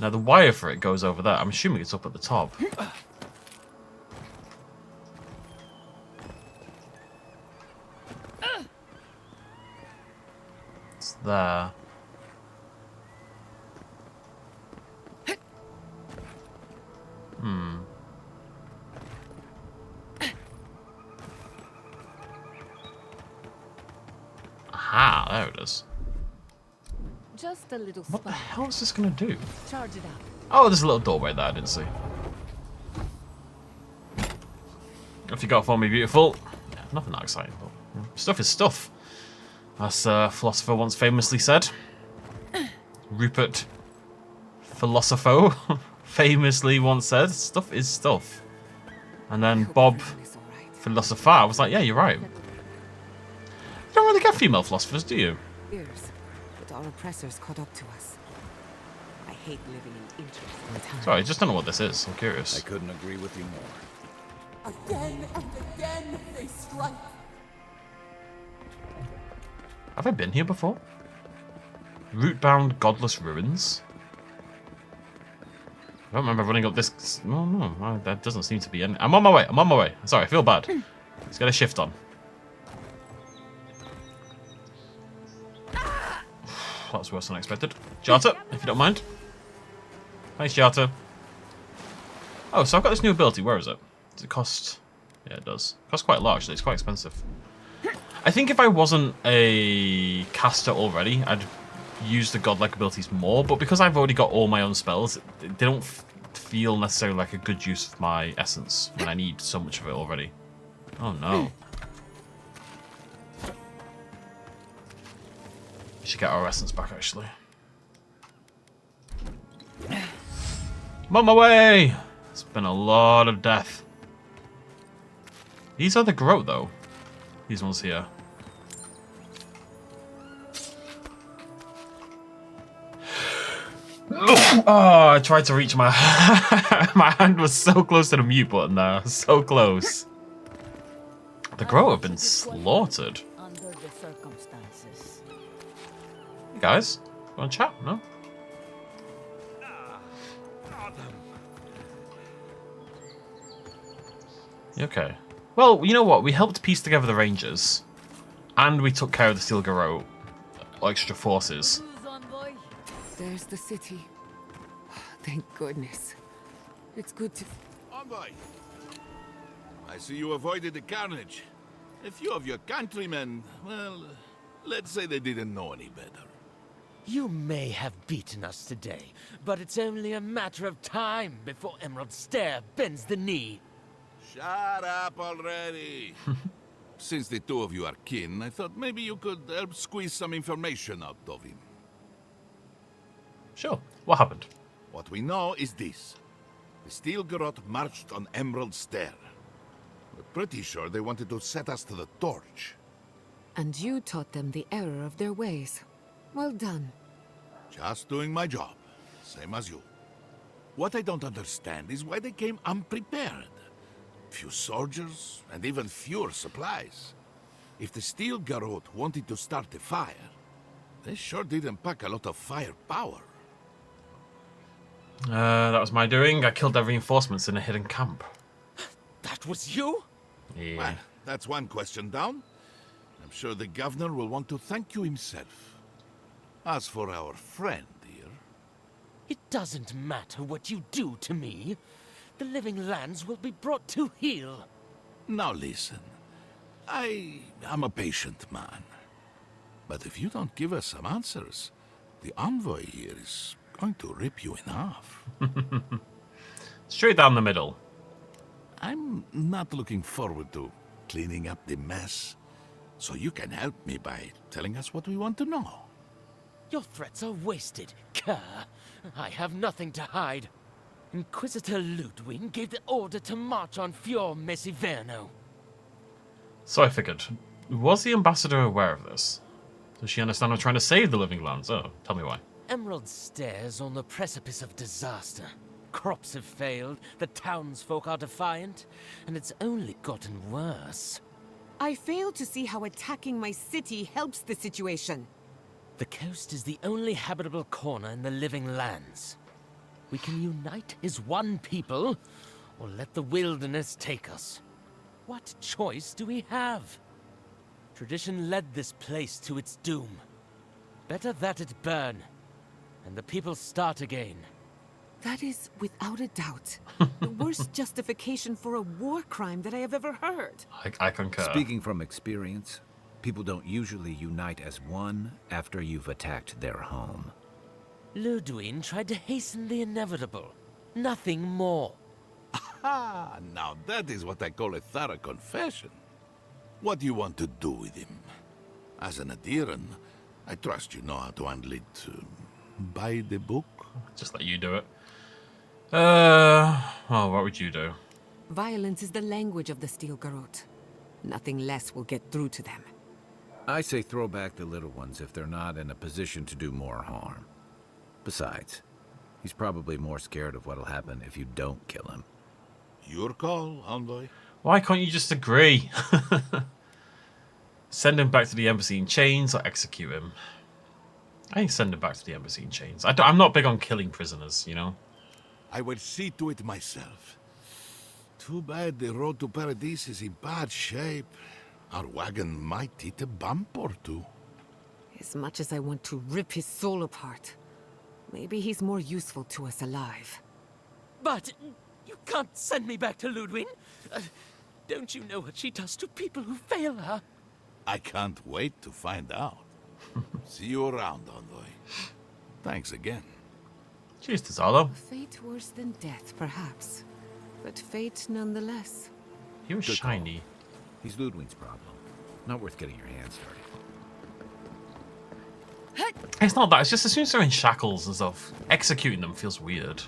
Now, the wire for it goes over there. I'm assuming it's up at the top. It's there. Aha, there it is. Just a little What the spark. hell is this gonna do? Charge it up. Oh, there's a little doorway there I didn't see. What you got for me, beautiful? Yeah, nothing that exciting, but stuff is stuff. As a philosopher once famously said. Rupert Philosopho famously once said, stuff is stuff. And then Bob Everyone is all right. Philosopher was like, yeah, you're right. You don't really get female philosophers, do you? Years, but our oppressors caught up to us. I hate living in interesting times. Sorry, I just don't know what this is. I'm I curious. couldn't agree with you more. Again and again they strike. Have I been here before? Root-bound godless ruins? I don't remember running up this... No, no, that doesn't seem to be any... I'm on my way, I'm on my way. Sorry, I feel bad. Let's get a shift on. That's worse than expected. Jarta, if you don't mind. Thanks, Jarta. Oh, so I've got this new ability. Where is it? Does it cost... Yeah, it does. It costs quite a lot, actually. It's quite expensive. I think if I wasn't a caster already, I'd use the godlike abilities more, but because I've already got all my own spells, they don't feel necessarily like a good use of my essence when I need so much of it already. Oh no. We should get our essence back, actually. I'm on my way! It's been a lot of death. These are the Groat, though. These ones here. Oh, I tried to reach my... my hand was so close to the mute button there. So close. The Grow have been slaughtered. Under the circumstances. You guys, want to chat? No? Okay. Well, you know what? We helped piece together the Rangers, and we took care of the Steel Garrote extra forces. Envoy. There's the city. Thank goodness. It's good to... Envoy! I see you avoided the carnage. A few of your countrymen, well, let's say they didn't know any better. You may have beaten us today, but it's only a matter of time before Emerald Stair bends the knee. Shut up already! Since the two of you are kin, I thought maybe you could help squeeze some information out of him. Sure. What happened? What we know is this. The Steel Garrote marched on Emerald Stair. We're pretty sure they wanted to set us to the torch. And you taught them the error of their ways. Well done. Just doing my job, same as you. What I don't understand is why they came unprepared. Few soldiers, and even fewer supplies. If the Steel Garrote wanted to start a fire, they sure didn't pack a lot of firepower. That was my doing. I killed their reinforcements in a hidden camp. That was you? Yeah. Well, that's one question down. I'm sure the governor will want to thank you himself. As for our friend here... It doesn't matter what you do to me. The living lands will be brought to heel. Now listen, I am a patient man. But if you don't give us some answers, the envoy here is going to rip you in half. Straight down the middle. I'm not looking forward to cleaning up the mess. So you can help me by telling us what we want to know. Your threats are wasted, Kerr. I have nothing to hide. Inquisitor Ludwig gave the order to march on Fior Mesiverno. So I figured. Was the ambassador aware of this? Does she understand I'm trying to save the living lands? Oh, tell me why. Emerald Stairs on the precipice of disaster. Crops have failed, the townsfolk are defiant, and it's only gotten worse. I fail to see how attacking my city helps the situation. The coast is the only habitable corner in the living lands. We can unite as one people, or let the wilderness take us. What choice do we have? Tradition led this place to its doom. Better that it burn, and the people start again. That is, without a doubt, the worst justification for a war crime that I have ever heard. I concur. Speaking from experience, people don't usually unite as one after you've attacked their home. Ludwig tried to hasten the inevitable. Nothing more. Ah, now that is what I call a thorough confession. What do you want to do with him? As an Aedyran, I trust you know how to handle it by the book. Just let you do it. Well, what would you do? Violence is the language of the Steel Garrote. Nothing less will get through to them. I say throw back the little ones if they're not in a position to do more harm. Besides, he's probably more scared of what'll happen if you don't kill him. Your call, envoy. Why can't you just agree? Send him back to the embassy in chains or execute him. I think send him back to the embassy in chains. I'm not big on killing prisoners, you know? I will see to it myself. Too bad the road to Paradise is in bad shape. Our wagon might hit a bump or two. As much as I want to rip his soul apart, maybe he's more useful to us alive. But you can't send me back to Ludwig. Don't you know what she does to people who fail her? I can't wait to find out. See you around, envoy. Thanks again. Cheers to Zalo. Fate worse than death, perhaps. But fate nonetheless. He was Good call. shiny. He's Ludwig's problem. Not worth getting your hands dirty. It's not that. It's just as soon as they're in shackles and stuff, executing them feels weird.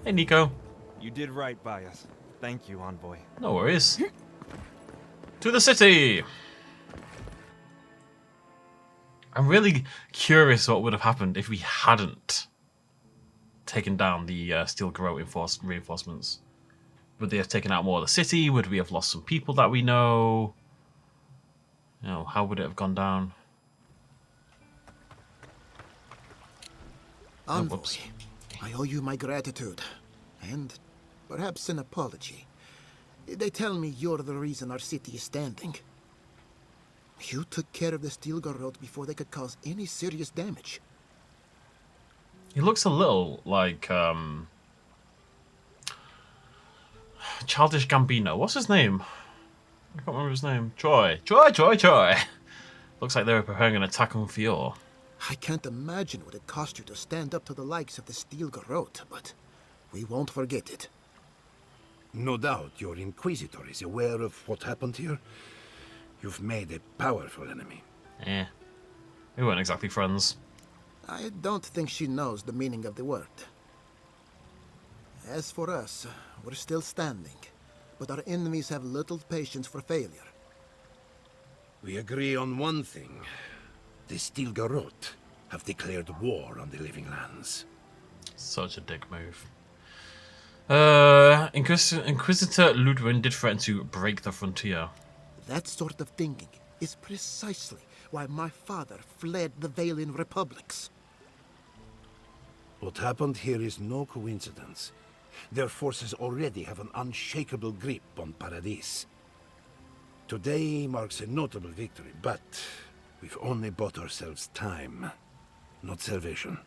Hey, Nico. You did right by us. Thank you, envoy. No worries. To the city! I'm really curious what would have happened if we hadn't taken down the Steel Garrote reinforcements. Would they have taken out more of the city? Would we have lost some people that we know? You know, how would it have gone down? Envoy, whoops. I owe you my gratitude, and perhaps an apology. They tell me you're the reason our city is standing. You took care of the Stilgarrote before they could cause any serious damage. He looks a little like Childish Gambino. What's his name? I can't remember his name. Troy. Looks like they were preparing an attack on Fior. I can't imagine what it cost you to stand up to the likes of the Stilgarrote, but we won't forget it. No doubt your Inquisitor is aware of what happened here. You've made a powerful enemy. Eh. We weren't exactly friends. I don't think she knows the meaning of the word. As for us, we're still standing, but our enemies have little patience for failure. We agree on one thing. The Stilgarrote have declared war on the Living Lands. Such a dick move. Inquisitor Ludwin did threaten to break the frontier. That sort of thinking is precisely why my father fled the Valian republics. What happened here is no coincidence. Their forces already have an unshakable grip on Paradis. Today marks a notable victory, but we've only bought ourselves time, not salvation.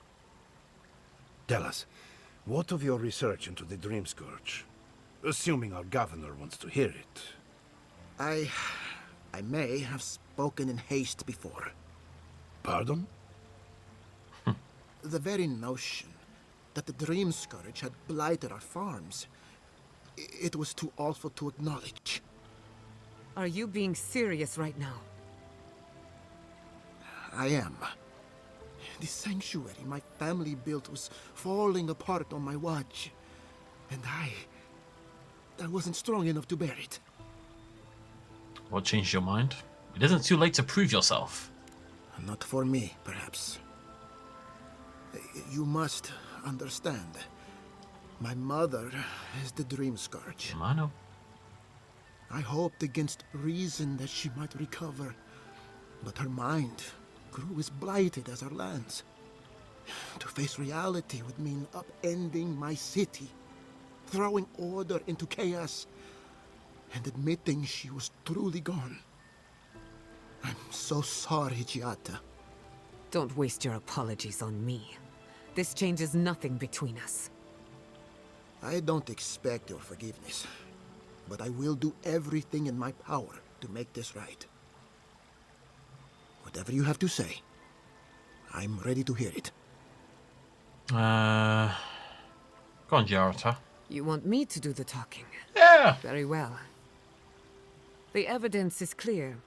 Tell us, what of your research into the Dream Scourge? Assuming our governor wants to hear it. I may have spoken in haste before. Pardon? The very notion that the Dream Scourge had blighted our farms, it was too awful to acknowledge. Are you being serious right now? I am. The sanctuary my family built was falling apart on my watch, and I wasn't strong enough to bear it. What changed your mind? It isn't too late to prove yourself. Not for me, perhaps. You must understand. My mother is the Dream Scourge. I know. I hoped against reason that she might recover, but her mind grew as blighted as her lands. To face reality would mean upending my city, throwing order into chaos, and admitting she was truly gone. I'm so sorry, Giata. Don't waste your apologies on me. This changes nothing between us. I don't expect your forgiveness, but I will do everything in my power to make this right. Whatever you have to say, I'm ready to hear it. Go on, Jarata. You want me to do the talking? Yeah! Very well. The evidence is clear.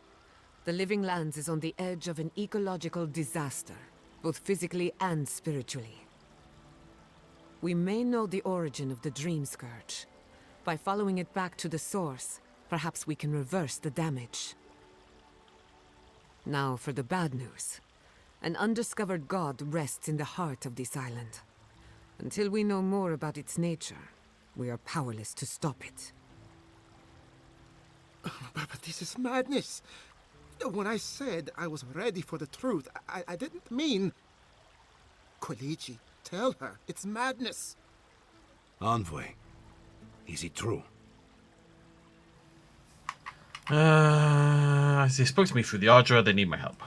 The Living Lands is on the edge of an ecological disaster, both physically and spiritually. We may know the origin of the Dream Scourge. By following it back to the source, perhaps we can reverse the damage. Now for the bad news. An undiscovered god rests in the heart of this island. Until we know more about its nature, we are powerless to stop it. But this is madness. When I said I was ready for the truth, I didn't mean... Quilici, tell her, it's madness. Envoy, is it true? They spoke to me through the Aedyr. They need my help.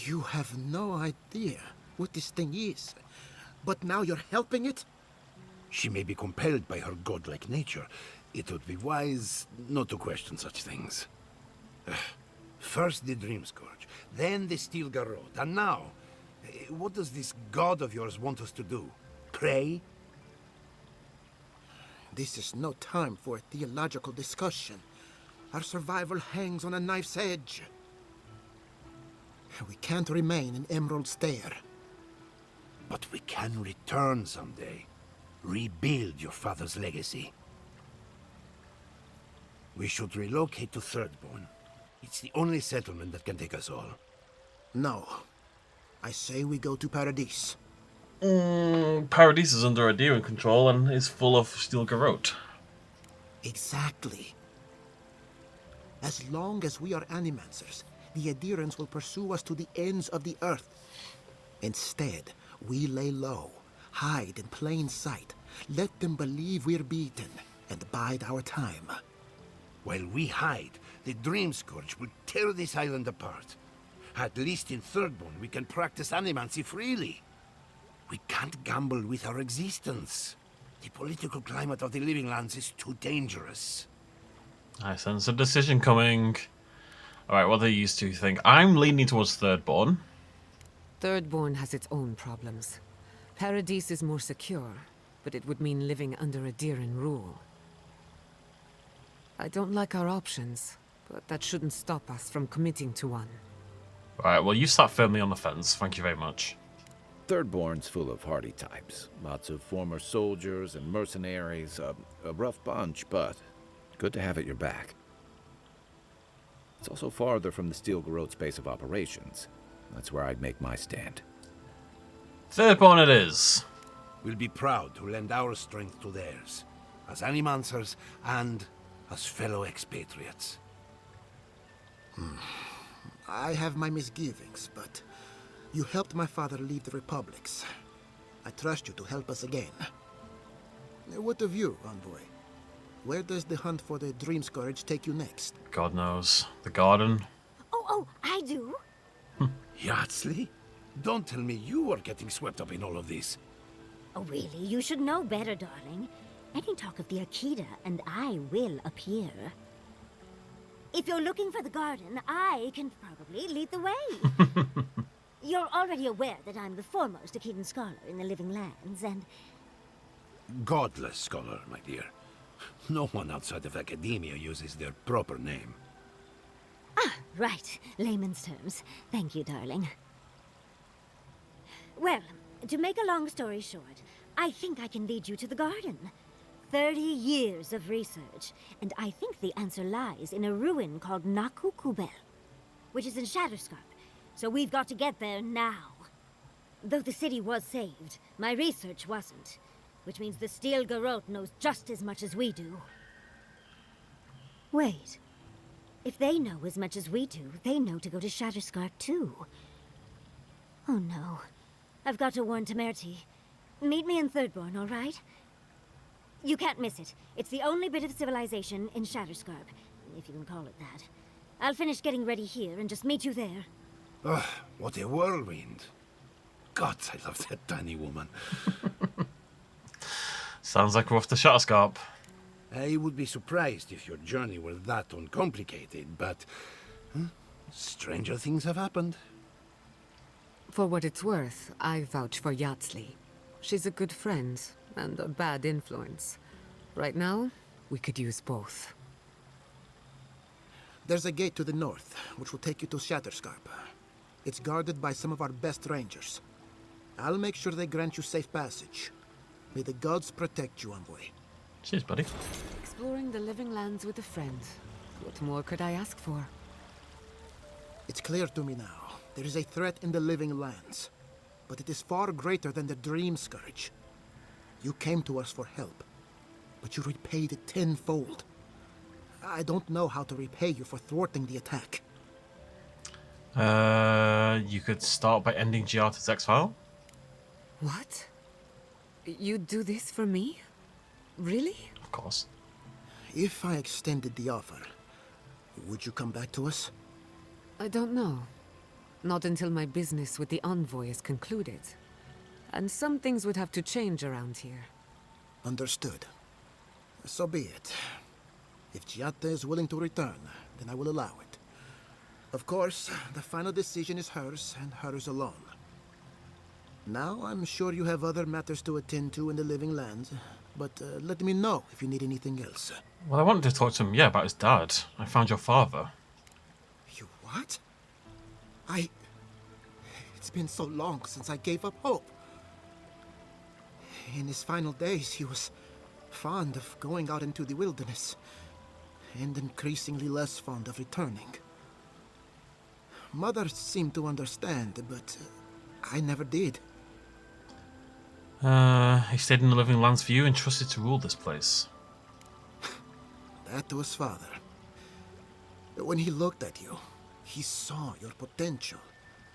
You have no idea what this thing is, but now you're helping it? She may be compelled by her godlike nature. It would be wise not to question such things. First the Dream Scourge, then the Stilgarrote, and now, what does this god of yours want us to do? Pray? This is no time for a theological discussion. Our survival hangs on a knife's edge. We can't remain in Emerald Stair. But we can return someday. Rebuild your father's legacy. We should relocate to Thirdborn. It's the only settlement that can take us all. No. I say we go to Paradis. Paradis is under Aedyr control and is full of Stilgarrote. Exactly. As long as we are animancers, the Aedyrans will pursue us to the ends of the earth. Instead, we lay low, hide in plain sight, let them believe we're beaten, and bide our time. While we hide, the Dream Scourge will tear this island apart. At least in Thirdborn, we can practice animancy freely. We can't gamble with our existence. The political climate of the Living Lands is too dangerous. I sense a decision coming. Alright, what do these two think? I'm leaning towards Thirdborn. Thirdborn has its own problems. Paradise is more secure, but it would mean living under Aedyran rule. I don't like our options, but that shouldn't stop us from committing to one. Right, well, you sat firmly on the fence. Thank you very much. Thirdborn's full of hardy types. Lots of former soldiers and mercenaries. A rough bunch, but good to have at your back. It's also farther from the Steel Garrote's base of operations. That's where I'd make my stand. Thirdborn it is. We'll be proud to lend our strength to theirs, as animancers and as fellow expatriates. I have my misgivings, but you helped my father lead the Republics. I trust you to help us again. What of you, Envoy? Where does the hunt for the Dream Scourge take you next? God knows. The garden. Oh, I do. Yardsley? Don't tell me you were getting swept up in all of this. Oh, really? You should know better, darling. Any talk of the Akita, and I will appear. If you're looking for the garden, I can probably lead the way. You're already aware that I'm the foremost Akitan scholar in the Living Lands, and... Godless scholar, my dear. No one outside of academia uses their proper name. Ah, right. Layman's terms. Thank you, darling. Well, to make a long story short, I think I can lead you to the garden. 30 years of research, and I think the answer lies in a ruin called Naku Kubel, which is in Shatterscarp, so we've got to get there now. Though the city was saved, my research wasn't, which means the Steel Garrote knows just as much as we do. Wait. If they know as much as we do, they know to go to Shatterscarp too. Oh no. I've got to warn Temerity. Meet me in Thirdborn, all right? You can't miss it. It's the only bit of civilization in Shatterscarp, if you can call it that. I'll finish getting ready here and just meet you there. Ugh, what a whirlwind. God, I love that tiny woman. Sounds like we're off to Shatterscarp. I would be surprised if your journey were that uncomplicated, but stranger things have happened. For what it's worth, I vouch for Yardsley. She's a good friend and a bad influence. Right now, we could use both. There's a gate to the north, which will take you to Shatterscarp. It's guarded by some of our best rangers. I'll make sure they grant you safe passage. May the gods protect you, Envoy. Cheers, buddy. Exploring the Living Lands with a friend. What more could I ask for? It's clear to me now. There is a threat in the Living Lands. But it is far greater than the Dream Scourge. You came to us for help. But you repaid it tenfold. I don't know how to repay you for thwarting the attack. You could start by ending Giarta's exile. What? You'd do this for me? Really? Of course. If I extended the offer, would you come back to us? I don't know. Not until my business with the Envoy is concluded. And some things would have to change around here. Understood. So be it. If Giata is willing to return, then I will allow it. Of course, the final decision is hers, and hers alone. Now, I'm sure you have other matters to attend to in the Living Lands, but let me know if you need anything else. Well, I wanted to talk to him, about his dad. I found your father. You what? It's been so long since I gave up hope. In his final days, he was fond of going out into the wilderness, and increasingly less fond of returning. Mother seemed to understand, but I never did. He stayed in the Living Lands for you and trusted to rule this place. That was father. When he looked at you, He saw your potential,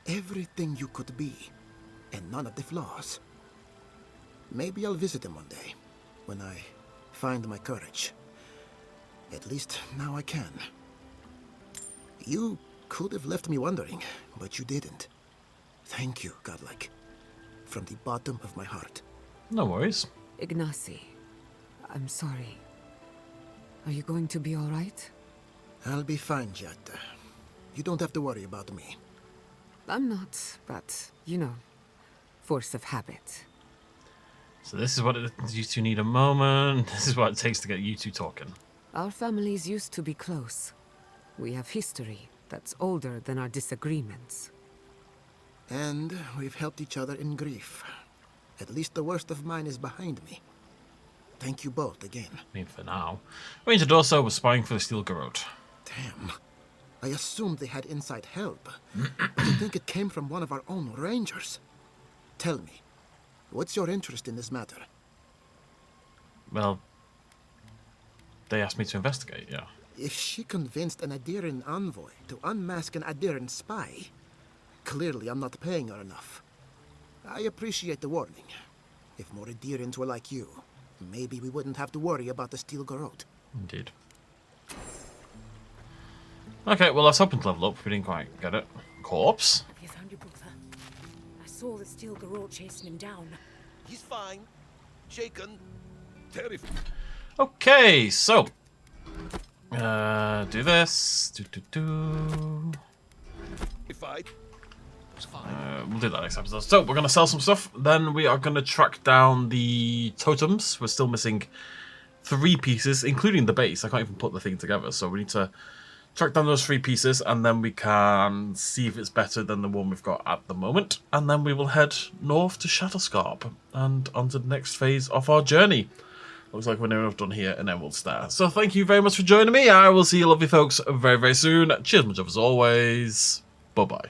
everything you could be, and none of the flaws. Maybe I'll visit him one day, when I find my courage. At least now I can. You could have left me wondering, but you didn't. Thank you, Godlike. From the bottom of my heart. No worries. Ignacy, I'm sorry. Are you going to be all right? I'll be fine, Jet. You don't have to worry about me. I'm not, but, you know, force of habit. So this is what you two need a moment. This is what it takes to get you two talking. Our families used to be close. We have history that's older than our disagreements. And we've helped each other in grief. At least the worst of mine is behind me. Thank you both again. I mean, for now. Ranger Dorso was spying for the Steel Garrote. Damn. I assumed they had inside help. But you think it came from one of our own rangers? Tell me, what's your interest in this matter? Well, they asked me to investigate, yeah. If she convinced an Aedyran envoy to unmask an Aedyran spy, clearly I'm not paying her enough. I appreciate the warning. If more Aedyrans were like you, maybe we wouldn't have to worry about the Steel Garrote. Indeed. Okay, well, I was hoping to level up. We didn't quite get it. Corpse. Have you found your brother? I saw the Steel Garrote chasing him down. He's fine. Shaken. Terrified. Okay, so. Do this. We'll do that next episode. So, we're going to sell some stuff. Then we are going to track down the totems. We're still missing 3 pieces, including the base. I can't even put the thing together. So, we need to track down those 3 pieces, and then we can see if it's better than the one we've got at the moment. And then we will head north to Shadowscarp and on to the next phase of our journey. Looks like we're near enough done here, and then we'll start. So thank you very much for joining me. I will see you lovely folks very, very soon. Cheers much as always. Bye-bye.